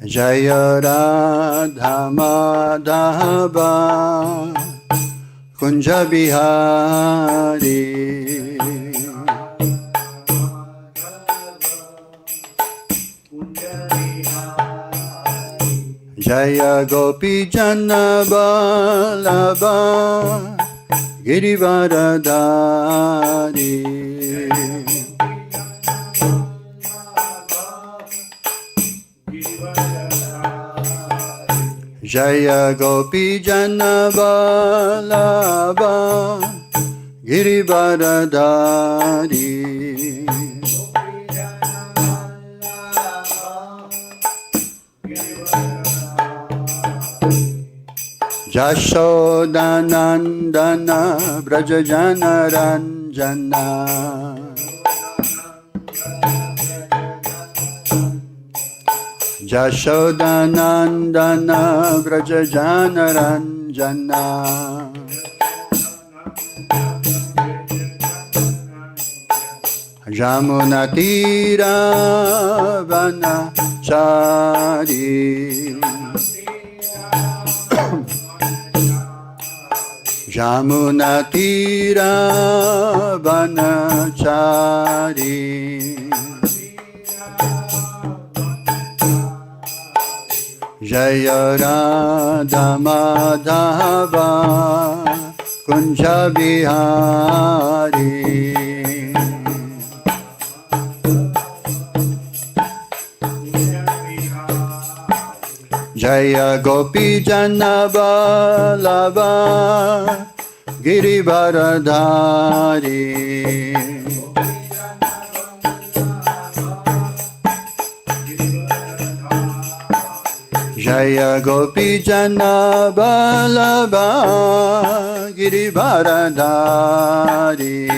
Jaya Radha Madhava Kunja Bihari Jaya Gopi Jana Vallabha Girivaradhari Jaya Gopi Jana Vallabha Girivaradhari Jashodanandana Brajajana Ranjana Jashodanandana Brajajana Ranjana Jamunatira Vanachari Jamunatira Vanachari Jaya Radha Madhava Kunja Bihari Jaya Gopi Jana Vallabha Girivaradhari Jaya Gopi Jana Vallabha Girivaradhari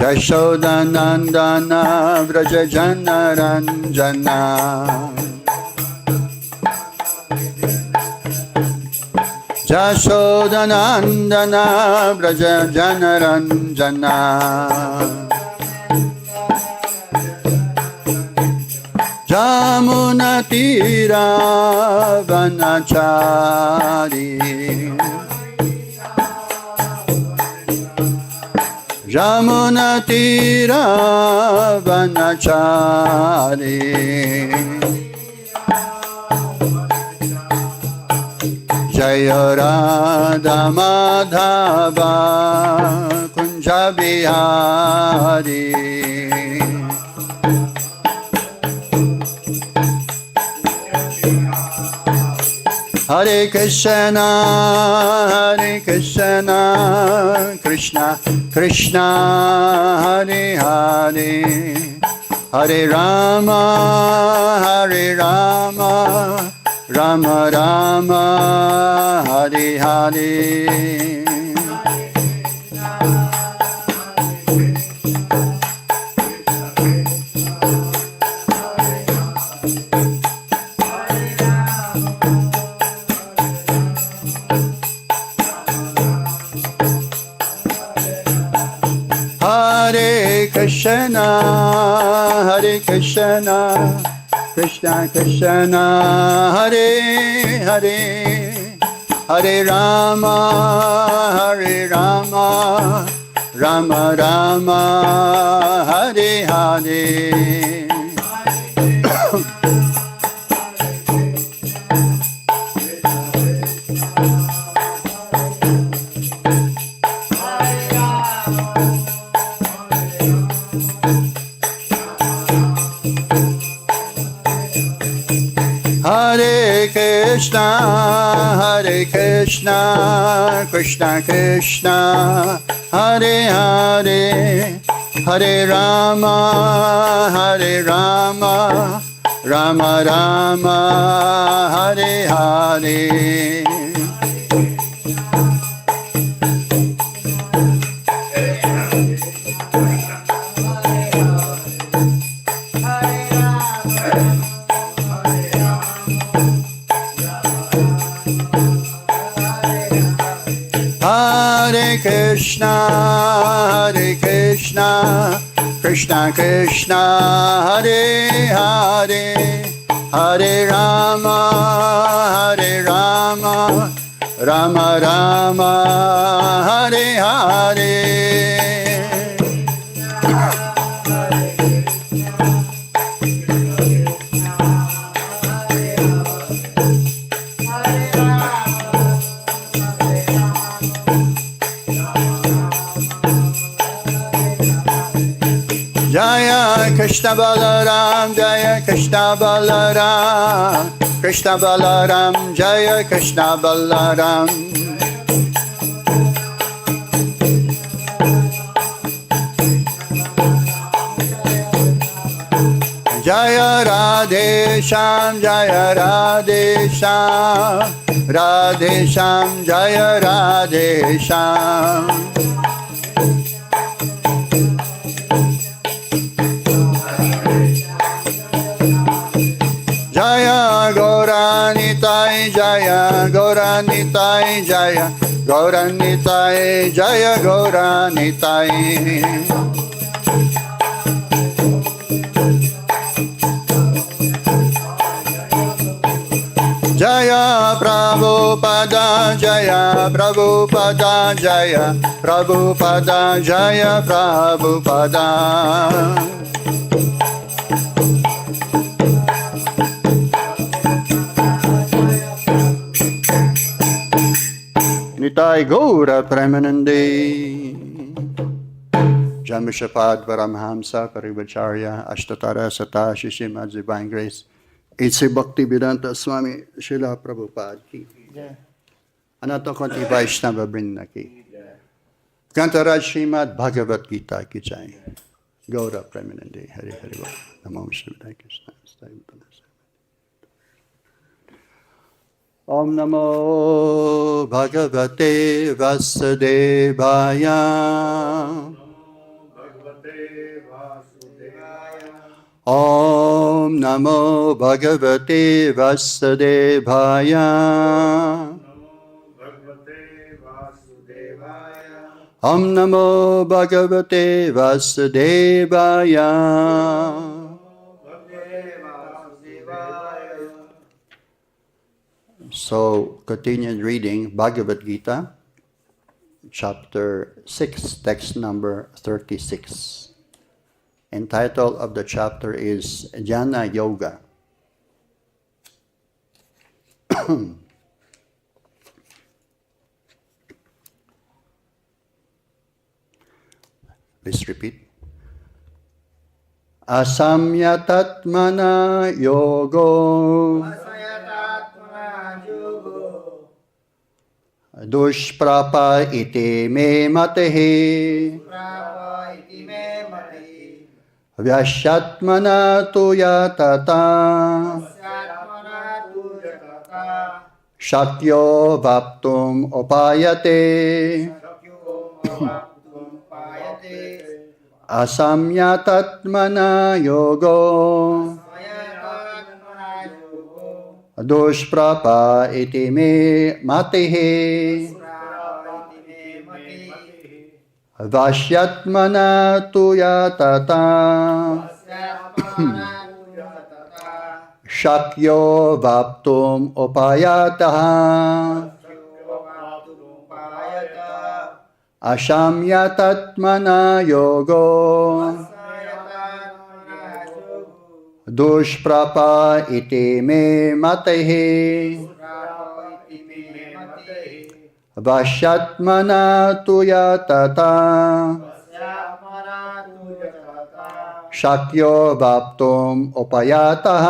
Jashodanandana Vrajajana Ranjana Jashodanandana Vrajajana Ranjana Jamunatira Vanachari Jamunatira Vanachari Jaya Radha Madhava Kunja Bihari Hare Kṛṣṇa Kṛṣṇa Kṛṣṇa Hare Hare Hare Rama Rama Rama Hare Hare Hare Kṛṣṇa Kṛṣṇa Kṛṣṇa Hare Hare Hare Rama Rama Rama Hare Hare Hare Kṛṣṇa Kṛṣṇa Kṛṣṇa Hare Hare Hare Rama Rama Rama Hare Hare Kṛṣṇa, Hare Kṛṣṇa, Kṛṣṇa Kṛṣṇa, Hare Hare, Hare Rama, Hare Rama, Rama Rama, Hare Hare. Jaya Kṛṣṇa Balaram, Jaya Kṛṣṇa Balaram, Kṛṣṇa Balaram, Jaya Kṛṣṇa Balaram. Jaya Radhe Shyam, Jaya Radhe Shyam, Radhe Shyam, Jaya Radhe Shyam. Jaya Gauranitai, Jaya Gauranitai, Jaya Gauranitai, Jaya Gauranitai. Jaya Prabhupada, Jaya Prabhupada, Jaya Prabhupada, Jaya Prabhupada. Nitai Gaura Premanande Jamishapad Paramhamsa Parivacharya Ashtatara Sata Shishimad Divine Grace Itse Bhaktivedanta Swami Srila Prabhupada ki Anato Konti Vaishnava Vrinda ki Kantaraj Srimad Bhagavad Gita ki jai Gaura Premanande Hari Hari Namo Vishnu Kṛṣṇa Om Namo Bhagavate Vasudevaya. Om Namo Bhagavate Vasudevaya. Om Namo Bhagavate Vasudevaya. So, continued reading Bhagavad Gita, chapter 6, text number 36. And title of the chapter is Jnana Yoga. Please repeat. Asaṁyatātmanā yogo. Duṣprāpa iti me matiḥ. Vaśyātmanā tu yatatā. Śakyo vāptum upāyate. Asaṁyatātmanā yogo. Duṣprāpa iti me matiḥ. Vaśyātmanā tu yatatā. Śakyo vāptum upāyataḥ. Asaṁyatātmanā yogo. Duṣprāpa iti me matiḥ. Vaśyātmanā tu yatatā. Śakyo vāptum upāyataḥ.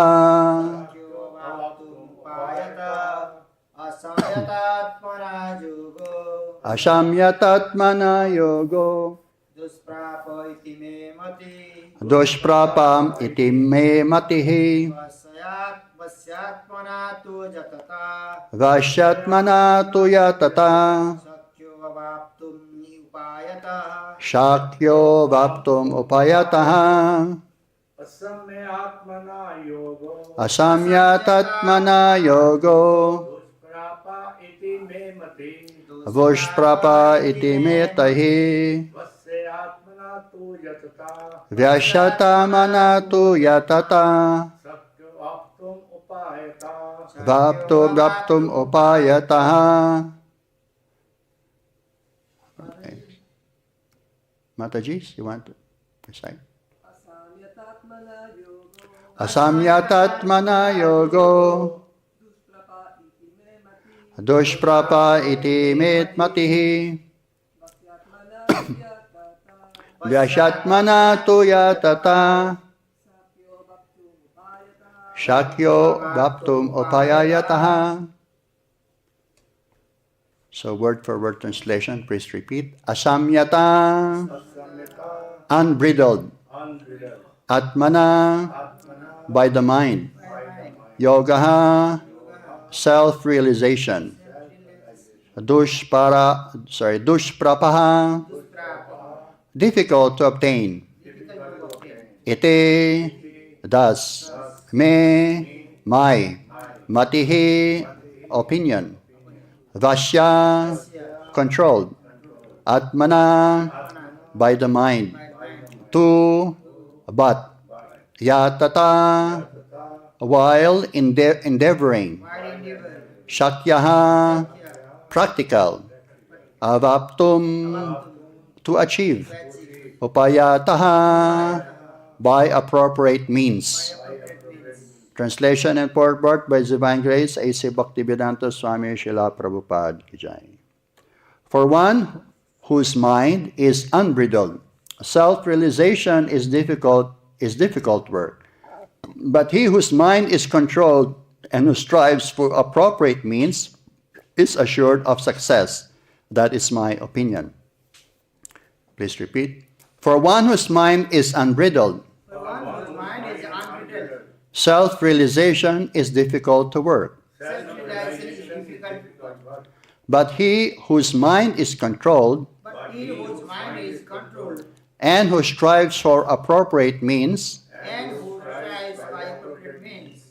Asaṁyatātmanā yogo. Duṣprāpa iti me matiḥ. Vaśyātmanā tu yatatā. Śakyo vāptum upāyataḥ. Asaṁyatātmanā yogo. duṣprāpa iti matiḥ, vaśyātmanā tu yatatā, vaśyātmanā tu yatatā, śakyo vāptum upāyataḥ, vāptum upāyataḥ. Okay. Mataji, you want to recite? Asaṁyatātmanā yogo, duṣprāpa iti matiḥ, vaśyātmanā tu yatatā, śakyo vāptum upāyataḥ. So word for word translation, please repeat. Asaṁyata, unbridled. Ātmanā, by the mind. Yogaḥ, self-realization. Duṣprāpaḥ, difficult to obtain. Ite, thus. Me, my. Matiḥ, opinion. Vaśya, controlled. Ātmanā, by the mind. Tu, but. Yatatā, while endeavoring. śakyaḥ, practical. Avāptum, to achieve. Upāyataḥ, by appropriate means. Translation and purport by His Divine Grace A.C. Bhaktivedanta Swami Srila Prabhupada Ki Jai. For one whose mind is unbridled, self-realization is difficult work. But he whose mind is controlled and who strives for appropriate means is assured of success. That is my opinion. Please repeat. For one whose mind is unbridled, self-realization is difficult to work. But he whose mind is controlled and who strives for appropriate means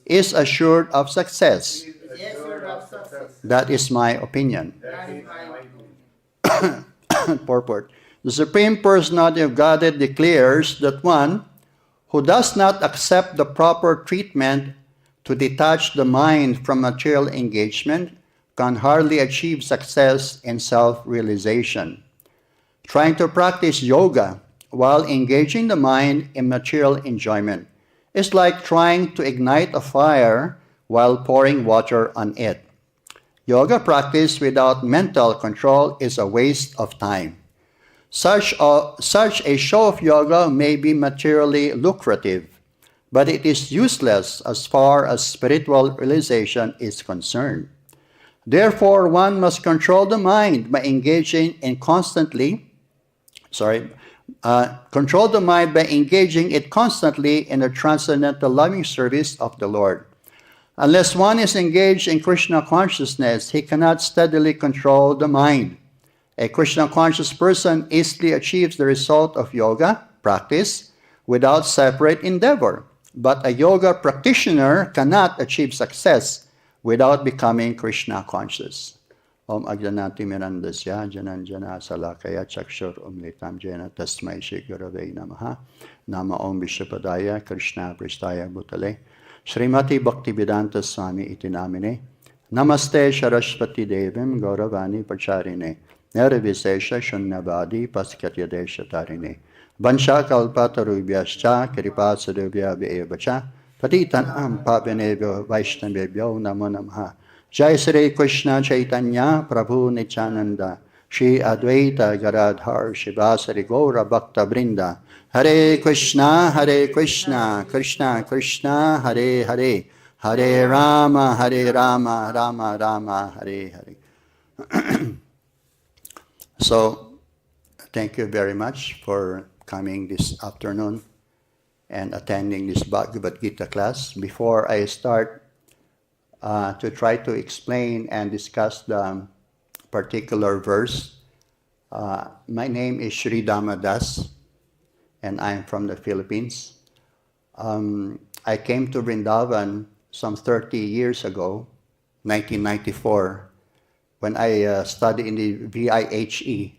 is assured of success. That is my opinion. Purport. The Supreme Personality of Godhead declares that one who does not accept the proper treatment to detach the mind from material engagement can hardly achieve success in self-realization. Trying to practice yoga while engaging the mind in material enjoyment is like trying to ignite a fire while pouring water on it. Yoga practice without mental control is a waste of time. Such a show of yoga may be materially lucrative, but it is useless as far as spiritual realization is concerned. Therefore, one must control the mind by engaging it constantly in the transcendental loving service of the Lord. Unless one is engaged in Kṛṣṇa consciousness, he cannot steadily control the mind. A Kṛṣṇa conscious person easily achieves the result of yoga practice without separate endeavor. But a yoga practitioner cannot achieve success without becoming Kṛṣṇa conscious. Om Ajnanati Mirandasya Jananjana Salakaya Chakshur Umlitam Jena Tasmai Shri Gurave Namaha Nama Om Vishwapadaya Kṛṣṇa Pristaya Bhutale Srimati Bhaktivedanta Swami Iti Namine Namaste Saraswati Devim Gauravani Pacharine Nirvisesha Shunyavadi Paskatya Deshatarine Vansha Kalpatarubhyascha Kripasadubhya Vevacha Patitanam Pavanebhyo Vaishnavebhyo Namo Namaha Jai Sri Kṛṣṇa Chaitanya Prabhu Nityananda Shri Advaita Garadhar Shivasari Gaura Bhakta Vrinda Hare Kṛṣṇa Kṛṣṇa Kṛṣṇa Hare Hare Hare Rama Rama Rama Hare Hare. So, thank you very much for coming this afternoon and attending this Bhagavad Gita class. Before I start to try to explain and discuss the particular verse, my name is Sridham Das, and I'm from the Philippines. I came to Vrindavan some 30 years ago, 1994, when I studied in the VIHE,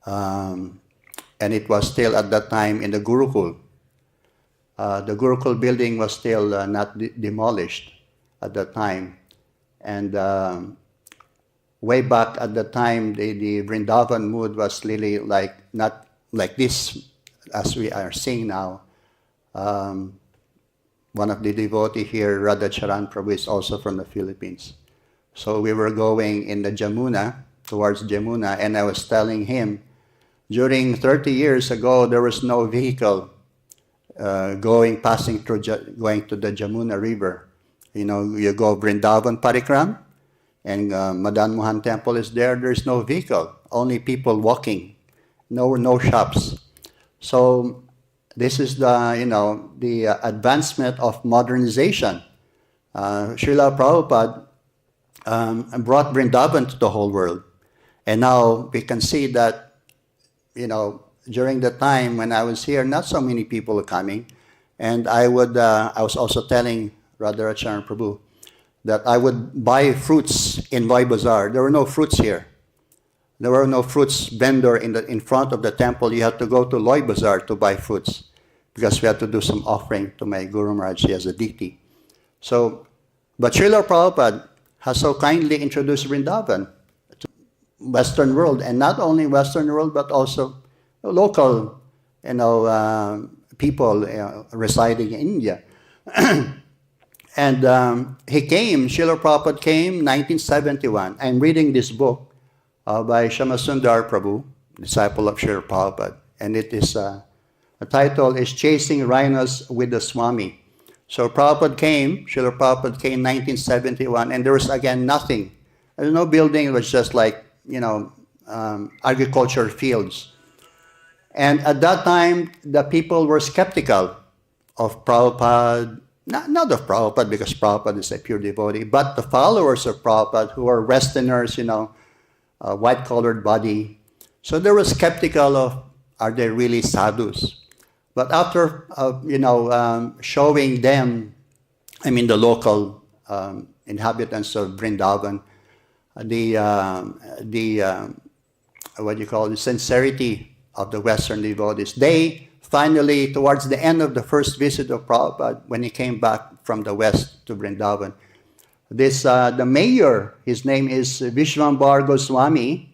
and it was still at that time in the Gurukul. The Gurukul building was still not demolished at that time. And way back at the time, the Vrindavan mood was really like not like this as we are seeing now. One of the devotee here, Radhacharan Prabhu, is also from the Philippines. So we were going in the Jamuna, towards Jamuna, and I was telling him, during 30 years ago, there was no vehicle passing through, going to the Jamuna River. You know, you go Vrindavan Parikram, and Madan Mohan Temple is there. There's no vehicle, only people walking, no shops. So this is the advancement of modernization. Srila Prabhupada brought Vrindavan to the whole world, and now we can see that, during the time when I was here, not so many people are coming, and I was also telling Radhacharan Prabhu that I would buy fruits in Loy Bazaar. There were no fruits here. There were no fruits vendor in front of the temple. You had to go to Loy Bazaar to buy fruits because we had to do some offering to my Guru Maharaj as a deity. So, but Srila Prabhupada has so kindly introduced Vrindavan to Western world, and not only Western world, but also local, people residing in India. And Srila Prabhupada came 1971. I'm reading this book by Shyamasundar Prabhu, disciple of Srila Prabhupada, and it is the title is Chasing Rhinos with the Swami. So Srila Prabhupada came in 1971, and there was again nothing. There was no building. It was just like agriculture fields. And at that time, the people were skeptical of Prabhupada. Not of Prabhupada, because Prabhupada is a pure devotee, but the followers of Prabhupada, who are Westerners, white-colored body. So they were skeptical of, are they really sadhus? But after, showing them, the local inhabitants of Vrindavan, the sincerity of the Western devotees, they finally, towards the end of the first visit of Prabhupada, when he came back from the West to Vrindavan, the mayor, his name is Vishwambar Goswami,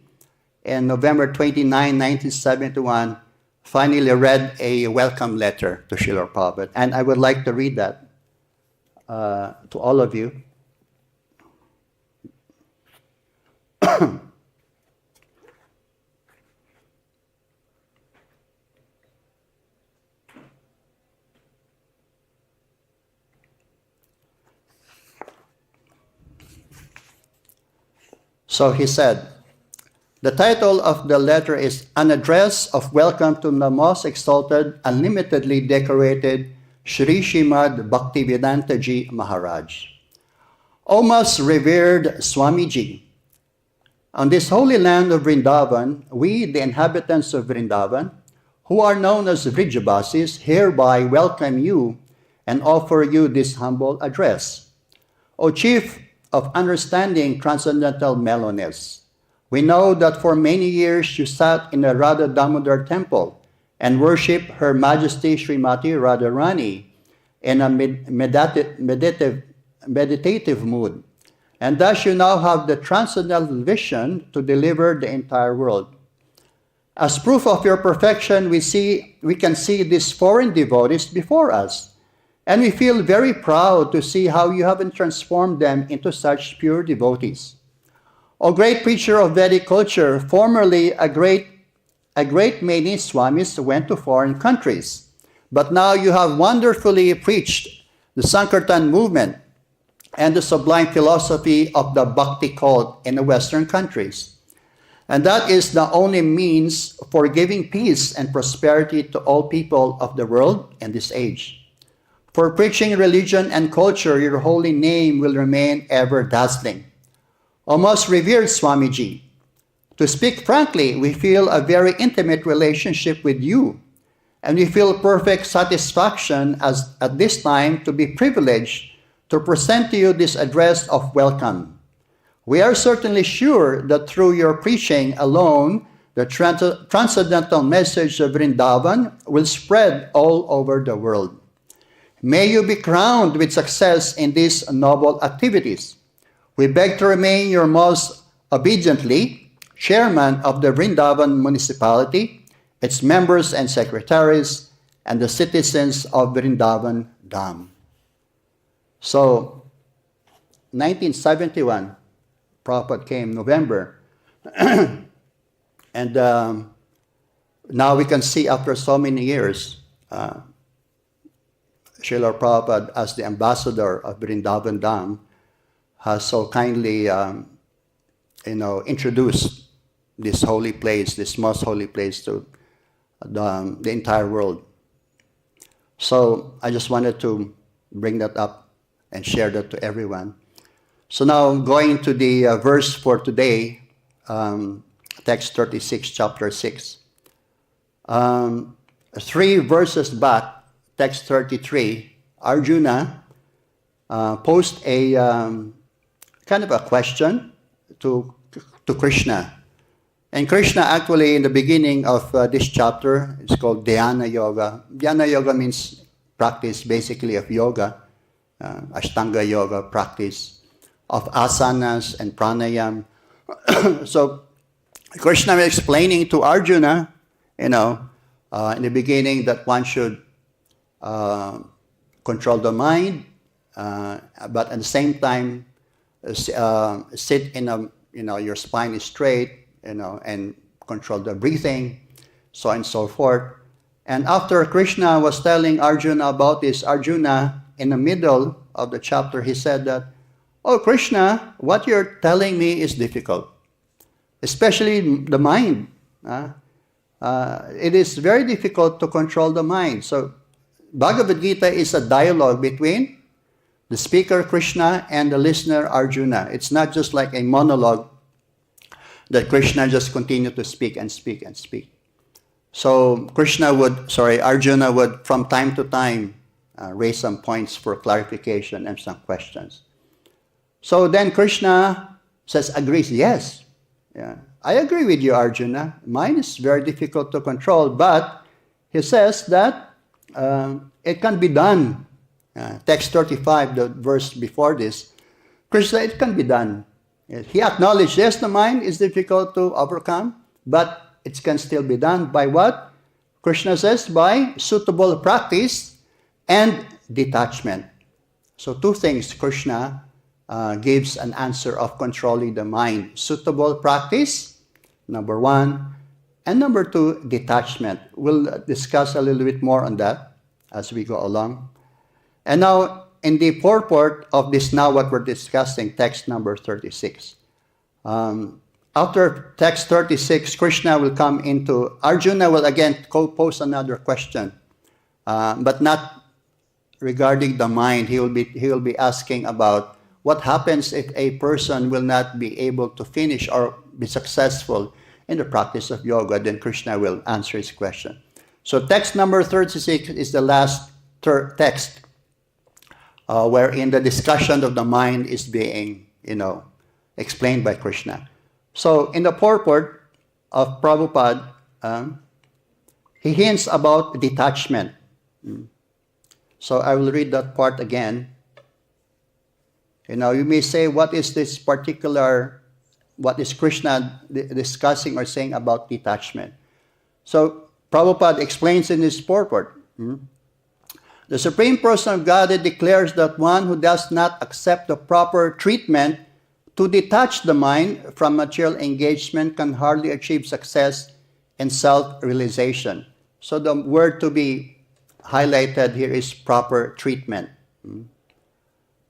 in November 29, 1971, finally read a welcome letter to Srila Prabhupada. And I would like to read that to all of you. So he said, the title of the letter is An Address of Welcome to the Most Exalted, Unlimitedly Decorated Shri Srimad Bhaktivedanta Ji Maharaj. O most revered Swamiji, on this holy land of Vrindavan, we, the inhabitants of Vrindavan, who are known as Vrijabasis, hereby welcome you and offer you this humble address. O chief of understanding transcendental mellowness, we know that for many years you sat in the Radha Damodar temple and worshipped Her Majesty Srimati Radharani in a meditative mood. And thus you now have the transcendental vision to deliver the entire world. As proof of your perfection, we can see these foreign devotees before us. And we feel very proud to see how you have transformed them into such pure devotees. O great preacher of Vedic culture, formerly a great many Swamis went to foreign countries. But now you have wonderfully preached the Sankirtan movement and the sublime philosophy of the Bhakti cult in the Western countries. And that is the only means for giving peace and prosperity to all people of the world in this age. For preaching religion and culture, your holy name will remain ever dazzling. O most revered Swamiji, to speak frankly, we feel a very intimate relationship with you, and we feel perfect satisfaction at this time to be privileged to present to you this address of welcome. We are certainly sure that through your preaching alone, the transcendental message of Vrindavan will spread all over the world. May you be crowned with success in these noble activities. We beg to remain your most obediently chairman of the Vrindavan municipality, its members and secretaries, and the citizens of Vrindavan Dham. So, 1971, Prabhupada came November. And now we can see after so many years, Srila Prabhupada, as the ambassador of Vrindavan Dham, has so kindly, introduced this holy place, this most holy place, to the entire world. So I just wanted to bring that up and share that to everyone. So now going to the verse for today, text 36, chapter 6. 3 verses back, text 33, Arjuna posed a kind of a question to Kṛṣṇa. And Kṛṣṇa actually in the beginning of this chapter is called Dhyana Yoga. Dhyana Yoga means practice basically of yoga, Ashtanga Yoga practice of asanas and pranayam. So Kṛṣṇa was explaining to Arjuna, in the beginning that one should control the mind, but at the same time sit in a, your spine is straight, and control the breathing, so on and so forth. And after Kṛṣṇa was telling Arjuna about this, Arjuna, in the middle of the chapter, he said that, "Oh, Kṛṣṇa, what you're telling me is difficult, especially the mind. It is very difficult to control the mind." So Bhagavad Gita is a dialogue between the speaker Kṛṣṇa and the listener Arjuna. It's not just like a monologue that Kṛṣṇa just continued to speak and speak and speak. So Arjuna would from time to time raise some points for clarification and some questions. So then Kṛṣṇa agrees, yes, yeah, I agree with you, Arjuna. Mind is very difficult to control, but he says that it can be done. Text 35, the verse before this, Kṛṣṇa, it can be done. He acknowledged, yes, the mind is difficult to overcome, but it can still be done by what? Kṛṣṇa says, by suitable practice and detachment. So 2 things Kṛṣṇa gives an answer of controlling the mind. Suitable practice, number 1, and number 2, detachment. We'll discuss a little bit more on that as we go along. And now, in the purport of this, now what we're discussing, text number 36. After text 36, Kṛṣṇa will come into, Arjuna will again pose another question, but not regarding the mind. He will be asking about what happens if a person will not be able to finish or be successful in the practice of yoga. Then Kṛṣṇa will answer his question. So text number 36 is the last text wherein the discussion of the mind is being, explained by Kṛṣṇa. So in the purport of Prabhupada, he hints about detachment. So I will read that part again. You may say, what is Kṛṣṇa discussing or saying about detachment? So Prabhupada explains in his purport. The Supreme Person of Godhead declares that one who does not accept the proper treatment to detach the mind from material engagement can hardly achieve success in self-realization. So the word to be highlighted here is proper treatment.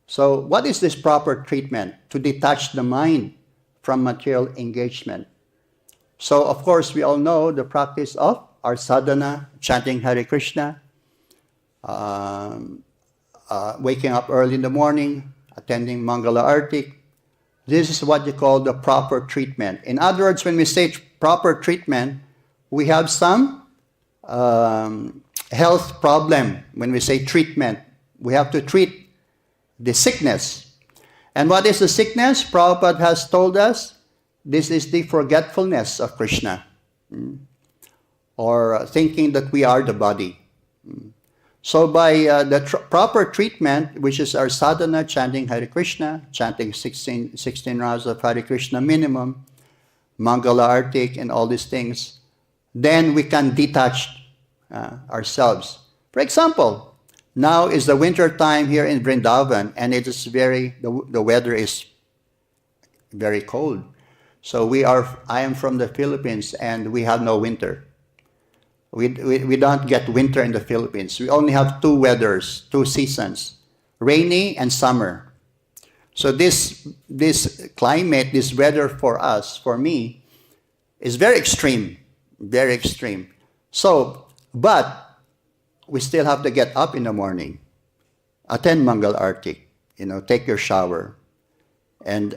So what is this proper treatment? To detach the mind from material engagement. So of course we all know the practice of our sadhana, chanting Hare Krishna, waking up early in the morning, attending Mangala Arti. This is what you call the proper treatment. In other words, when we say proper treatment, we have some health problem. When we say treatment, we have to treat the sickness. And what is the sickness? Prabhupada has told us, this is the forgetfulness of Kṛṣṇa, or thinking that we are the body. So by the proper treatment, which is our sadhana, chanting Hare Krishna, chanting 16 rounds of Hare Krishna minimum, Mangala Artik, and all these things, then we can detach ourselves. For example, now is the winter time here in Vrindavan, and it is the weather is very cold. So I am from the Philippines, and we have no winter. We don't get winter in the Philippines. We only have two seasons, rainy and summer. So this climate, this weather for me, is very extreme, very extreme. So, but we still have to get up in the morning, attend Mangal Artik, take your shower, and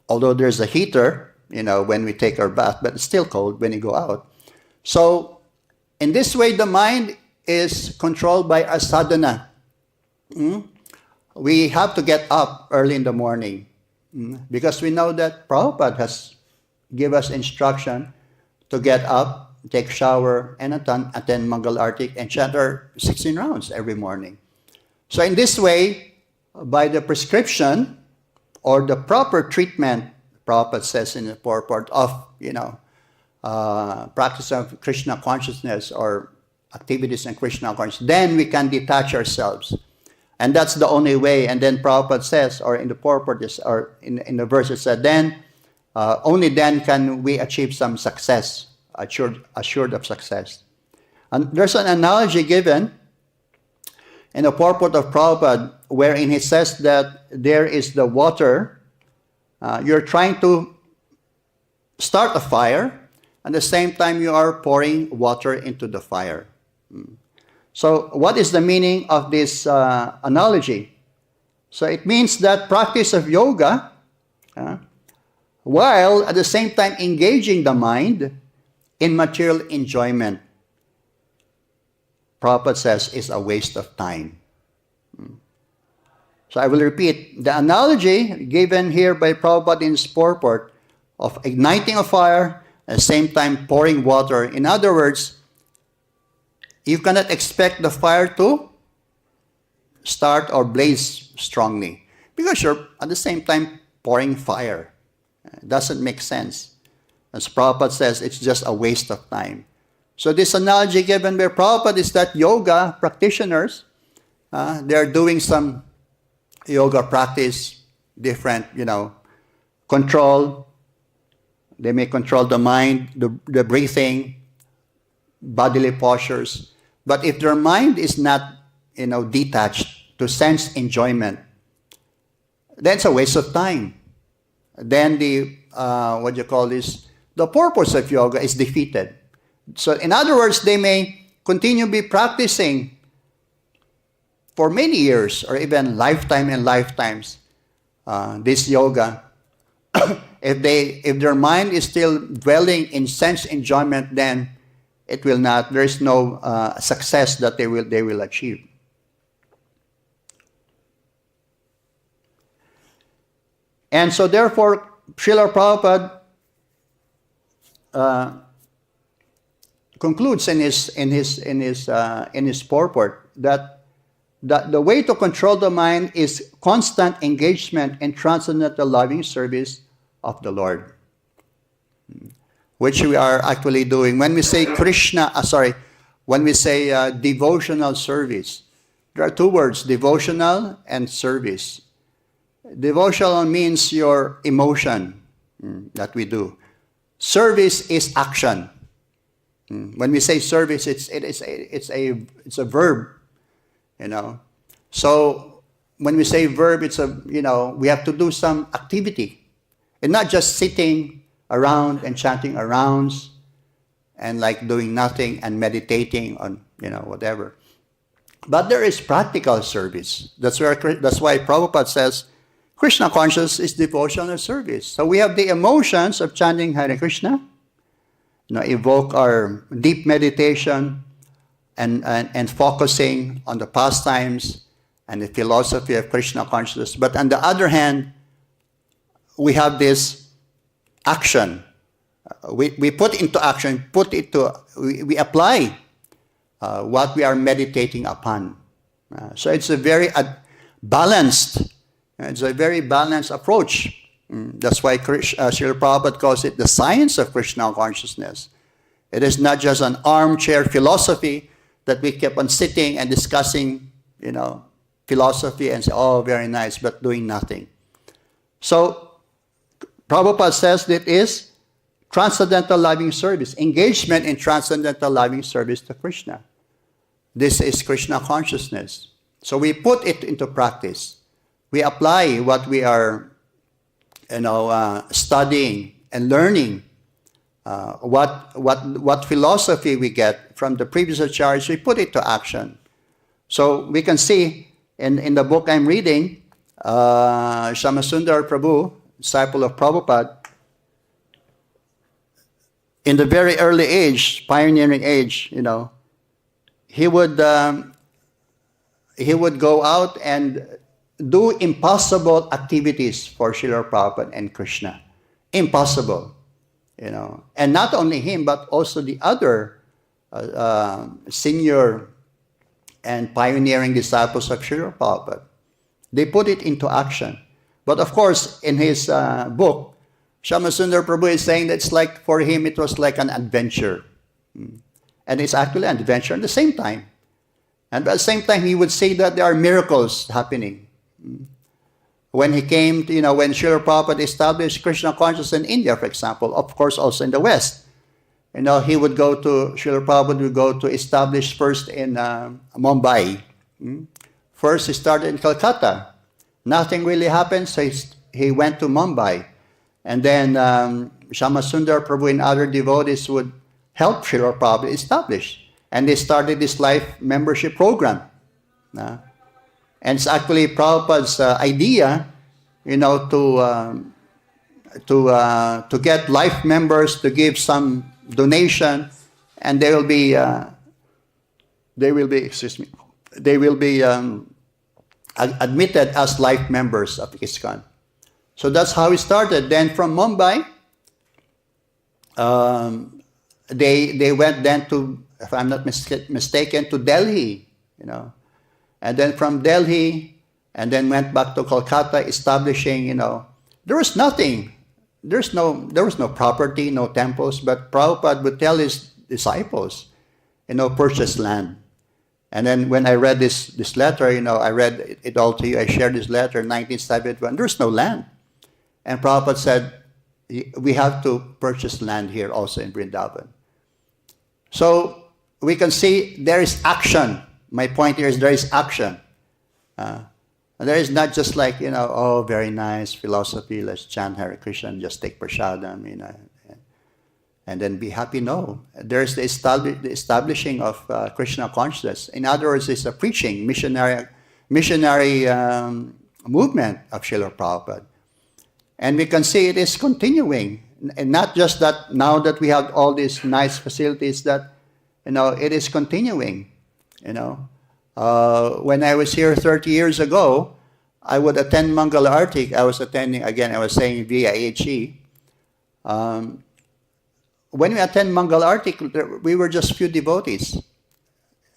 although there's a heater, when we take our bath, but it's still cold when you go out. So, in this way, the mind is controlled by our sadhana. We have to get up early in the morning because we know that Prabhupada has given us instruction to get up, take shower, and attend Mangal Artik and chant our 16 rounds every morning. So, in this way, by the prescription or the proper treatment, Prabhupada says in the Purport of, practice of Kṛṣṇa consciousness or activities in Kṛṣṇa consciousness, then we can detach ourselves. And that's the only way. And then Prabhupada says, or in the Purport, or in the verse it said, then, only then can we achieve some success, assured of success. And there's an analogy given in the Purport of Prabhupada wherein he says that there is the water, you're trying to start a fire, at the same time you are pouring water into the fire. So what is the meaning of this analogy? So it means that practice of yoga, while at the same time engaging the mind in material enjoyment, Prabhupada says is a waste of time. So I will repeat, the analogy given here by Prabhupada in his Purport of igniting a fire, at the same time pouring water. In other words, you cannot expect the fire to start or blaze strongly because you're at the same time pouring fire. It doesn't make sense. As Prabhupada says, it's just a waste of time. So this analogy given by Prabhupada is that yoga practitioners, they're doing some yoga practice, different, control. They may control the mind, the breathing, bodily postures. But if their mind is not, detached to sense enjoyment, then it's a waste of time. Then the purpose of yoga is defeated. So in other words, they may continue be practicing for many years or even lifetime and lifetimes this yoga. If their mind is still dwelling in sense enjoyment, then it will not. There is no success that they will achieve. And so, therefore, Srila Prabhupada concludes in his purport that the way to control the mind is constant engagement in transcendental loving service of the Lord, which we are actually doing. When we say when we say devotional service, there are two words, devotional and service. Devotional means your emotion that we do. Service is action. When we say service, it's a verb, So when we say verb, it's we have to do some activity. And not just sitting around and chanting our rounds and like doing nothing and meditating on, whatever. But there is practical service. That's why Prabhupada says, Kṛṣṇa consciousness is devotional service. So we have the emotions of chanting Hare Krishna, evoke our deep meditation and focusing on the pastimes and the philosophy of Kṛṣṇa consciousness. But on the other hand, we have this action. We put into action, we apply what we are meditating upon. So it's a very balanced, it's a very balanced approach. That's why Srila Prabhupada calls it the science of Kṛṣṇa consciousness. It is not just an armchair philosophy that we keep on sitting and discussing, philosophy and say, oh, very nice, but doing nothing. So Prabhupada says that is transcendental loving service, engagement in transcendental loving service to Kṛṣṇa. This is Kṛṣṇa consciousness. So we put it into practice. We apply what we are studying and learning. What philosophy we get from the previous acharyas, we put it to action. So we can see in the book I'm reading, Sridham Prabhu, disciple of Prabhupada, in the very early age, pioneering age, he would go out and do impossible activities for Srila Prabhupada and Kṛṣṇa. Impossible. And not only him, but also the other senior and pioneering disciples of Srila Prabhupada. They put it into action. But of course, in his book, Sridham Prabhu is saying that it's like, for him, it was like an adventure. And it's actually an adventure at the same time. And at the same time, he would say that there are miracles happening. When he came, when Srila Prabhupada established Kṛṣṇa consciousness in India, for example, of course also in the West, he would go to, Srila Prabhupada would go to establish first in Mumbai. First he started in Calcutta. Nothing really happened, so he went to Mumbai. And then Shyama Prabhu and other devotees would help Srila Prabhupada establish. And they started this life membership program. And it's actually Prabhupada's idea, to get life members to give some donation, and they will be admitted as life members of ISKCON. So that's how it started. Then from Mumbai, they went then to, if I'm not mistaken, to Delhi, And then from Delhi, and then went back to Kolkata, establishing, there was nothing. There was no property, no temples, but Prabhupada would tell his disciples, purchase land. And then when I read this letter, I read it all to you. I shared this letter in 1971. There's no land. And Prabhupada said, we have to purchase land here also in Vrindavan. So we can see there is action. My point here is there is action. There is not just like, oh, very nice philosophy, let's chant Hare Krishna and just take prasadam, and then be happy. No. There's the establishing of Kṛṣṇa consciousness. In other words, it's a preaching, missionary movement of Srila Prabhupada. And we can see it is continuing. And not just that now that we have all these nice facilities, that, it is continuing. When I was here 30 years ago, I would attend Mangal Artik. I was attending, again, I was saying via AHE. When we attend Mangal Artik, we were just few devotees.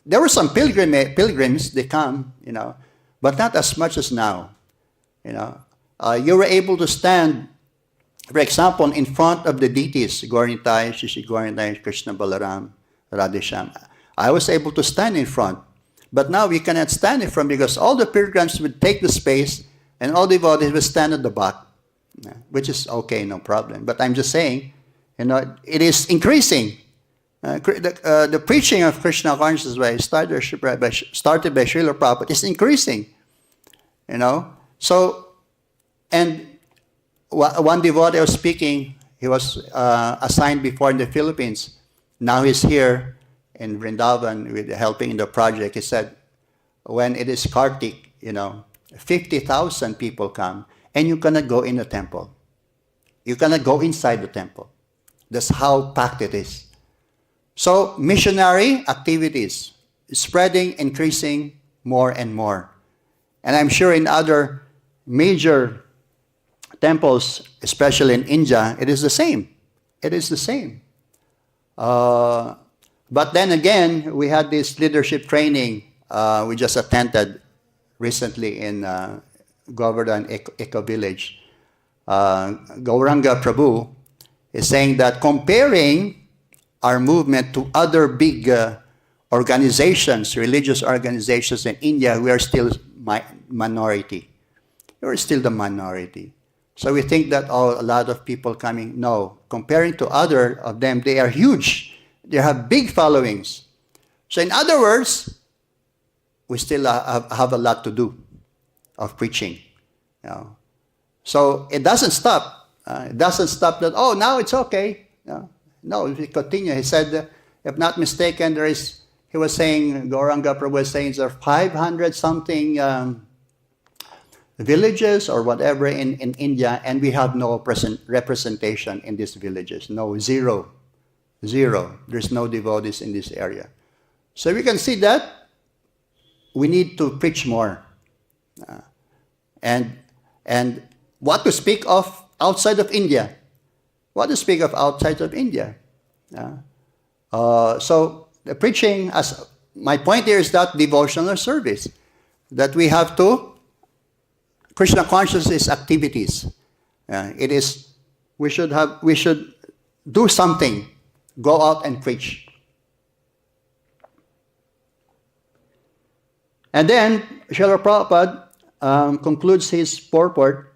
There were some pilgrims, they come, but not as much as now. You were able to stand, for example, in front of the deities, Gauranitai, Shishi Gauranitai, Kṛṣṇa Balaram, Radhesham. I was able to stand in front. But now we cannot stand in front because all the pilgrims would take the space and all the devotees would stand at the back, which is okay, no problem. But I'm just saying, it is increasing. The preaching of Kṛṣṇa consciousness started by Srila Prabhupada is increasing. So, and one devotee was speaking, he was assigned before in the Philippines. Now he's here in Vrindavan with helping in the project. He said, when it is Kartik, 50,000 people come, and you cannot go in the temple. You cannot go inside the temple. That's how packed it is. So missionary activities, spreading, increasing more and more. And I'm sure in other major temples, especially in India, it is the same. It is the same. But then again, we had this leadership training we just attended recently in Govardhan Eco Village. Gauranga Prabhu is saying that comparing our movement to other big organizations, religious organizations in India, we are still minority. We're still the minority. So we think that a lot of people coming. No, comparing to other of them, they are huge. They have big followings. So in other words, we still have a lot to do of preaching. You know. So it doesn't stop. It doesn't stop that, oh, now it's okay. No, if we continue. He said, if not mistaken, he was saying, Gauranga Prabhu was saying there are 500 something villages or whatever in India, and we have no representation in these villages. No, zero. There's no devotees in this area. So we can see that we need to preach more. And what to speak of outside of India? What to speak of outside of India? So the preaching, as my point here is that devotional service, that we have to, Kṛṣṇa consciousness activities. It is, we should do something, go out and preach. And then Srila Prabhupada concludes his purport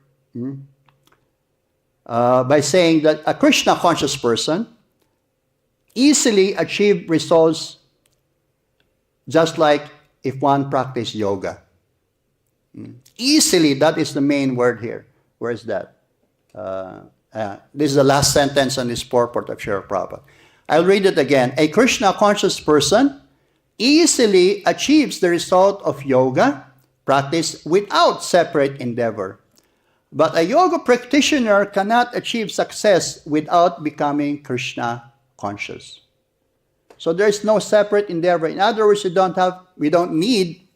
by saying that a Kṛṣṇa conscious person easily achieve results just like if one practiced yoga. Easily, that is the main word here. Where is that? This is the last sentence on this purport of Srila Prabhupada. I'll read it again. A Kṛṣṇa conscious person easily achieves the result of yoga practice without separate endeavor. But a yoga practitioner cannot achieve success without becoming Kṛṣṇa conscious. So there's no separate endeavor. In other words, we don't need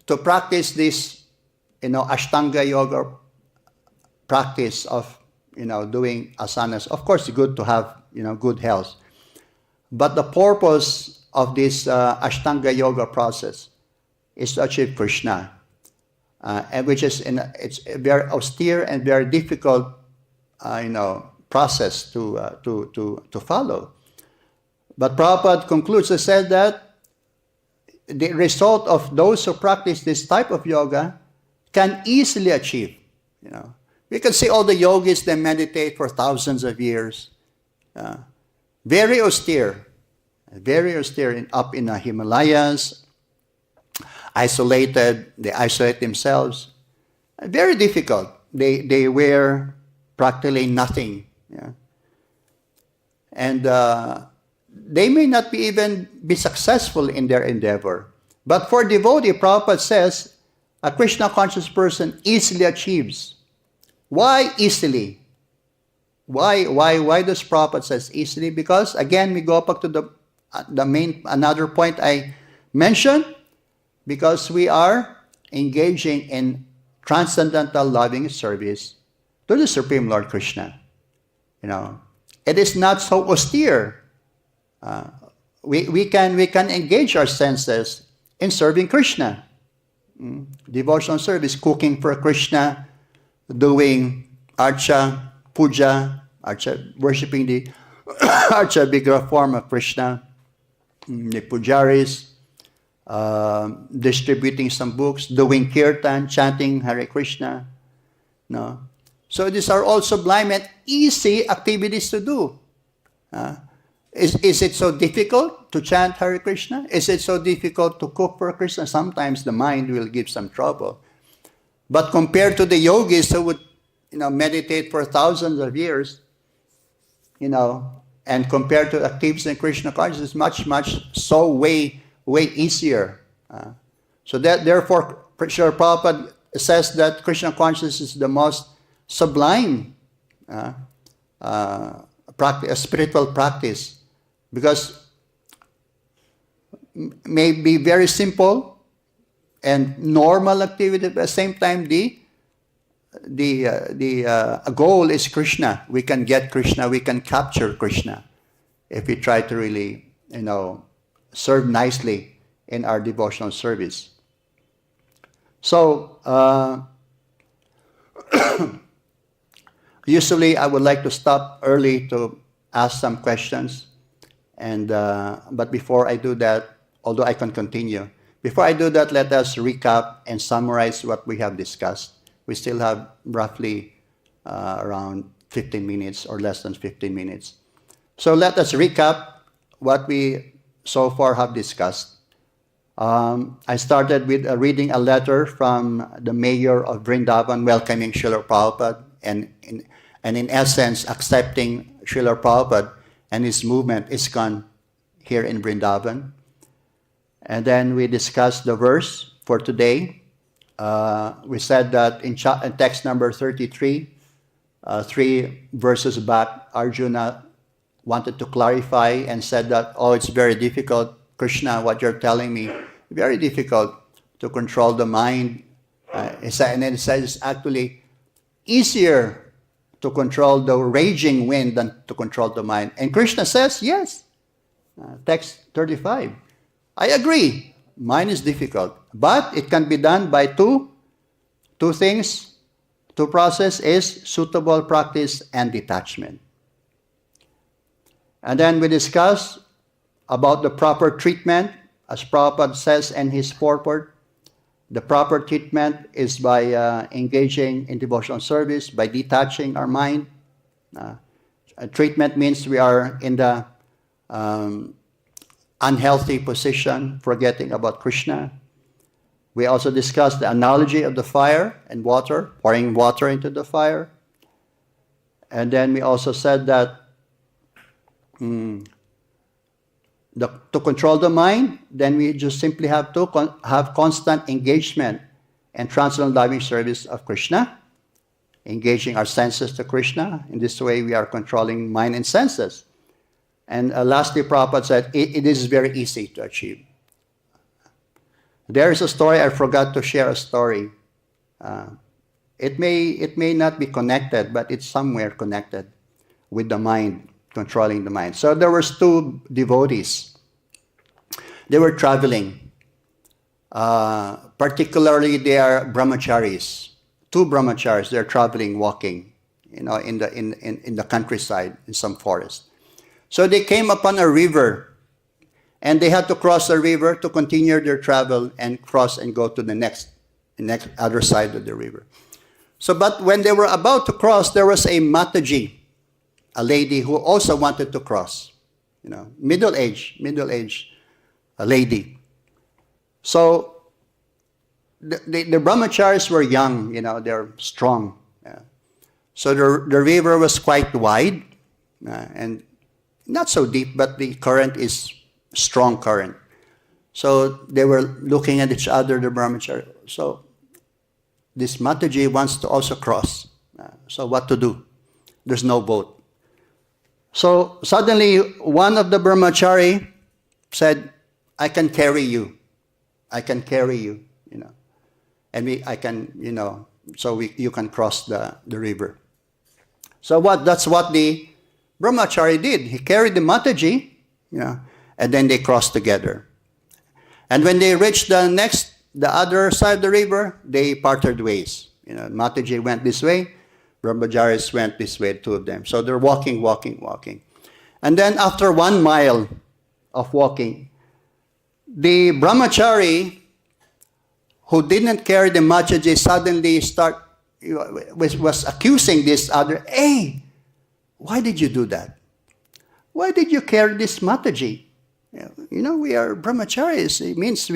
to practice this, Ashtanga yoga practice of, doing asanas. Of course, it's good to have, good health. But the purpose of this Ashtanga yoga process is to achieve Kṛṣṇa, and which is it's a very austere and very difficult, process to follow. But Prabhupada concludes and said that the result of those who practice this type of yoga can easily achieve. We can see all the yogis, they meditate for thousands of years. Very austere, up in the Himalayas, isolated, they isolate themselves. Very difficult. They wear practically nothing. And they may not even be successful in their endeavor. But for devotee, Prabhupada says, a Kṛṣṇa conscious person easily achieves. Why easily? Why does Prabhupada says easily? Because again, we go back to the another point I mentioned, because we are engaging in transcendental loving service to the Supreme Lord Kṛṣṇa. It is not so austere. We can engage our senses in serving Kṛṣṇa. Devotional service, cooking for Kṛṣṇa, doing archa, puja, worshipping the archa vigraha form of Kṛṣṇa, the pujaris, distributing some books, doing kirtan, chanting Hare Krishna. No? So these are all sublime and easy activities to do. Is it so difficult to chant Hare Krishna? Is it so difficult to cook for Krishna? Sometimes the mind will give some trouble. But compared to the yogis who would, meditate for thousands of years, and compared to activities in Kṛṣṇa consciousness, way easier. So that therefore, Srila Prabhupada says that Kṛṣṇa consciousness is the most sublime spiritual practice, because may be very simple, and normal activity. At the same time, the goal is Kṛṣṇa. We can get Kṛṣṇa. We can capture Kṛṣṇa if we try to really, serve nicely in our devotional service. So, usually I would like to stop early to ask some questions, but before I do that, although I can continue, before I do that, let us recap and summarize what we have discussed. We still have roughly around 15 minutes or less than 15 minutes. So let us recap what we so far have discussed. I started with reading a letter from the mayor of Vrindavan welcoming Srila Prabhupada and in essence accepting Srila Prabhupada and his movement ISKCON here in Vrindavan. And then we discussed the verse for today. We said that in text number 33, 3 verses back, Arjuna wanted to clarify and said that, oh, it's very difficult, Kṛṣṇa, what you're telling me, very difficult to control the mind. And then it says it's actually easier to control the raging wind than to control the mind. And Kṛṣṇa says, yes. Text 35. I agree. Mind is difficult. But it can be done by two things. Two process is suitable practice and detachment. And then we discuss about the proper treatment. As Prabhupada says in his purport, the proper treatment is by engaging in devotional service, by detaching our mind. Treatment means we are in the unhealthy position, forgetting about Kṛṣṇa. We also discussed the analogy of the fire and water, pouring water into the fire. And then we also said that to control the mind, then we just simply have to have constant engagement and transcendental loving service of Kṛṣṇa, engaging our senses to Kṛṣṇa. In this way, we are controlling mind and senses. And lastly, Prabhupada said, it is very easy to achieve. There is a story, I forgot to share a story. It may not be connected, but it's somewhere connected with the mind, controlling the mind. So there was two devotees. They were traveling. Particularly, they are brahmacharis. Two brahmacharis. They're traveling, walking, in the countryside, in some forest. So they came upon a river, and they had to cross the river to continue their travel and cross and go to the next other side of the river. So, but when they were about to cross, there was a mataji, a lady who also wanted to cross, middle-aged lady. So the brahmacharis were young, they're strong. So the river was quite wide and not so deep, but the current is strong current. So they were looking at each other, the brahmachari. So this mataji wants to also cross. So what to do? There's no boat. So suddenly one of the brahmachari said, I can carry you. I can carry you, And you can cross the river. So that's what the brahmachari did. He carried the mataji, and then they crossed together. And when they reached the other side of the river, they parted ways. Mataji went this way, brahmacharis went this way, two of them. So they're walking. And then after 1 mile of walking, the brahmachari who didn't carry the mataji suddenly was accusing this other, hey, why did you do that? Why did you carry this mataji? We are brahmacharis. It means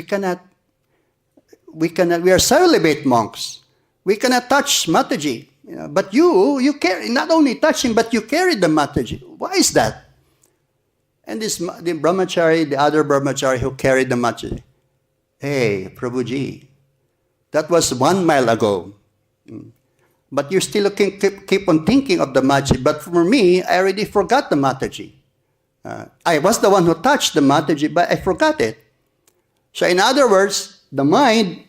we are celibate monks. We cannot touch mataji. But you carry, not only touching, but you carry the mataji. Why is that? And the brahmachari, the other brahmachari who carried the mataji, hey, Prabhuji, that was 1 mile ago. But you're still keep on thinking of the mataji. But for me, I already forgot the mataji. I was the one who touched the mataji, but I forgot it. So in other words, the mind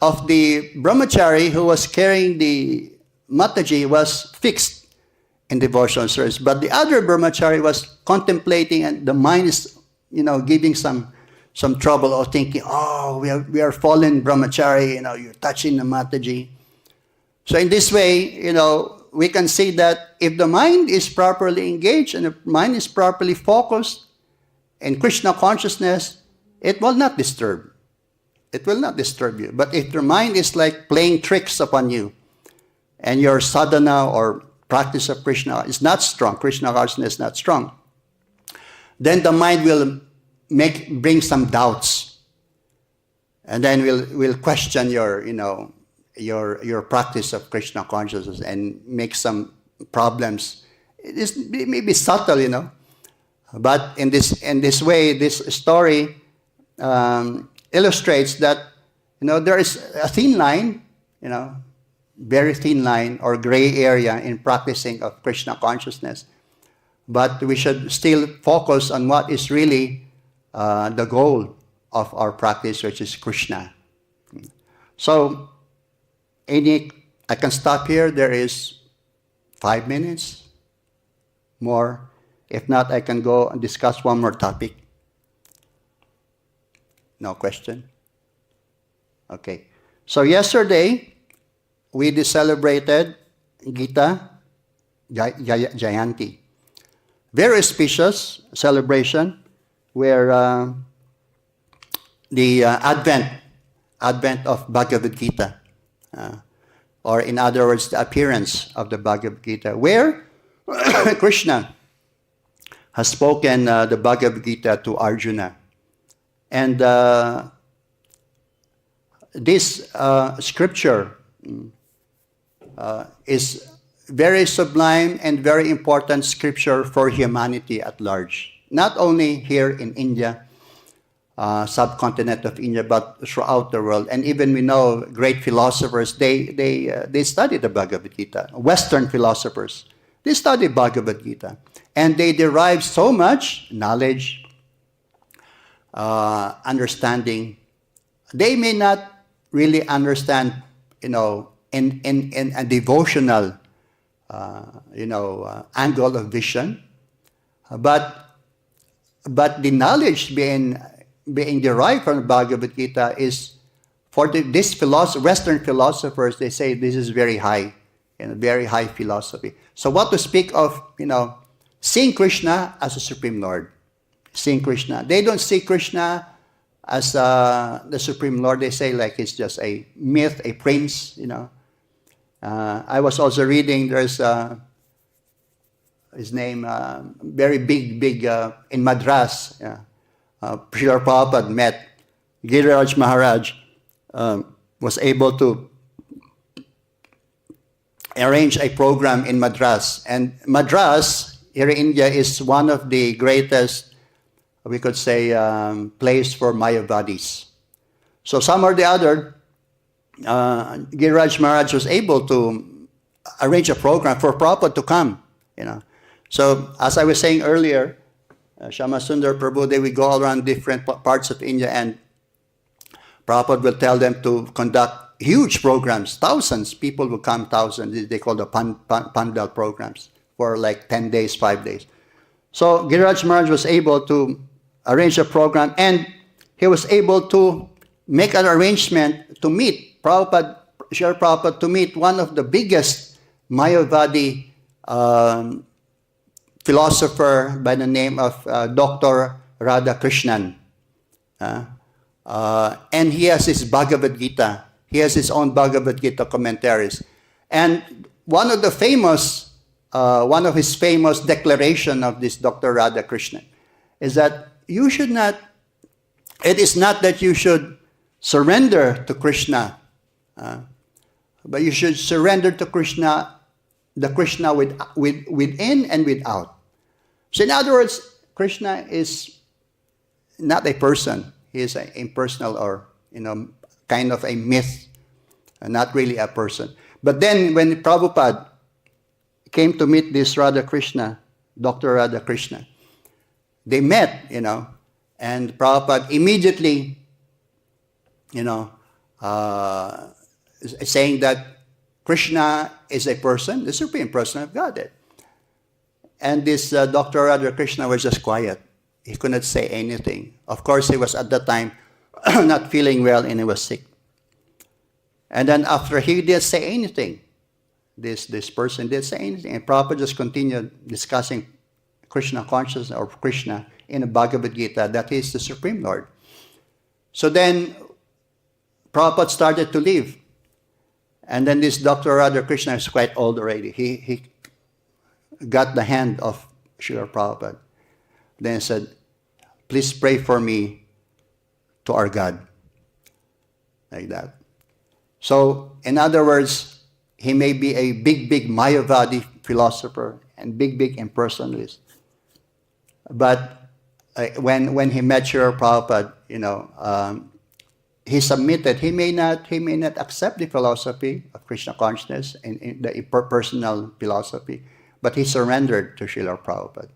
of the brahmachari who was carrying the mataji was fixed in devotional service, but the other brahmachari was contemplating, and the mind is, giving some trouble, or thinking, oh, we are fallen brahmachari, you're touching the mataji. So in this way, we can see that if the mind is properly engaged and the mind is properly focused in Kṛṣṇa consciousness, it will not disturb. It will not disturb you. But if your mind is like playing tricks upon you, and your sadhana or practice of Kṛṣṇa is not strong, Kṛṣṇa consciousness is not strong, then the mind will bring some doubts, and then will question your practice of Kṛṣṇa consciousness and make some problems. It may be subtle, but in this way, this story illustrates that there is a thin line, very thin line or gray area in practicing of Kṛṣṇa consciousness, but we should still focus on what is really the goal of our practice, which is Kṛṣṇa. So, I can stop here. There is 5 minutes more. If not, I can go and discuss one more topic. No question? Okay. So yesterday, we celebrated Gita Jayanti. Very auspicious celebration where the advent of Bhagavad Gita, or in other words, the appearance of the Bhagavad Gita, where Kṛṣṇa has spoken the Bhagavad Gita to Arjuna. And this scripture is very sublime and very important scripture for humanity at large. Not only here in India, subcontinent of India, but throughout the world. And even we know great philosophers, they study the Bhagavad Gita. Western philosophers, they study Bhagavad Gita. And they derive so much knowledge, understanding. They may not really understand, in a devotional, angle of vision, but the knowledge being derived from the Bhagavad Gita is, for Western philosophers, they say this is very high, very high philosophy. So what to speak of, seeing Kṛṣṇa as a Supreme Lord. Seeing Kṛṣṇa. They don't see Kṛṣṇa as the Supreme Lord. They say like he's just a myth, a prince, I was also reading, there's his name, very big, in Madras, Srila Prabhupada met Giriraj Maharaj, was able to arrange a program in Madras. And Madras, here in India, is one of the greatest, we could say, place for Mayavadis. So some or the other, Giriraj Maharaj was able to arrange a program for Prabhupada to come, So as I was saying earlier, Shyamasundar Prabhu, they will go all around different parts of India, and Prabhupada will tell them to conduct huge programs. Thousands, people will come, thousands. They call the Pandal programs for like 10 days, 5 days. So Giriraj Maharaj was able to arrange a program, and he was able to make an arrangement to meet Srila Prabhupada, to meet one of the biggest Mayavadi philosopher by the name of Dr. Radhakrishnan. And he has his Bhagavad Gita. He has his own Bhagavad Gita commentaries. And one of his famous declaration of this Dr. Radhakrishnan is that it is not that you should surrender to Kṛṣṇa, but you should surrender to Kṛṣṇa, the Kṛṣṇa within and without. So in other words, Kṛṣṇa is not a person. He is an impersonal, or kind of a myth, not really a person. But then when Prabhupada came to meet this Radhakrishna, Dr. Radhakrishna, they met, and Prabhupada immediately, saying that Kṛṣṇa is a person, the Supreme Personality of Godhead. And this Dr. Radha Kṛṣṇa was just quiet. He could not say anything. Of course, he was at that time not feeling well and he was sick. And then after he didn't say anything, this person didn't say anything, and Prabhupada just continued discussing Kṛṣṇa consciousness or Kṛṣṇa in the Bhagavad Gita, that is the Supreme Lord. So then Prabhupada started to leave. And then this Dr. Radha Kṛṣṇa is quite old already. He got the hand of Srila Prabhupada. Then he said, please pray for me to our God. Like that. So, in other words, he may be a big Mayavadi philosopher and big impersonalist. But when he met Srila Prabhupada, he submitted. He may not accept the philosophy of Kṛṣṇa consciousness in the personal philosophy, but he surrendered to Srila Prabhupada.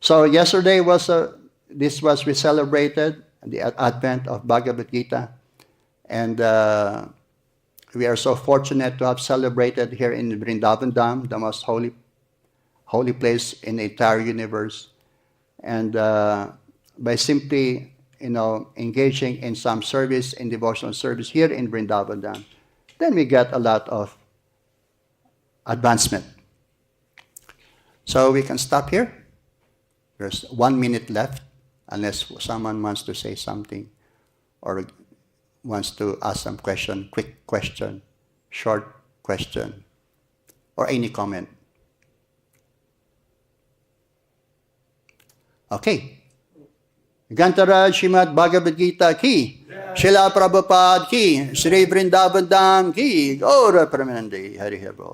So yesterday we celebrated the advent of Bhagavad Gita, and we are so fortunate to have celebrated here in Vrindavan Dham, the most holy place in the entire universe. And by simply engaging in some service, in devotional service here in Vrindavan Dham, then we get a lot of advancement. So we can stop here. There's 1 minute left, unless someone wants to say something or wants to ask some question, quick question, short question, or any comment. Okay. Gantara Srimad Bhagavad Gita ki, Srila Prabhupada ki, Sri Vrindavan Dham ki, Gaura Pramanandi, Hari Hari Bol.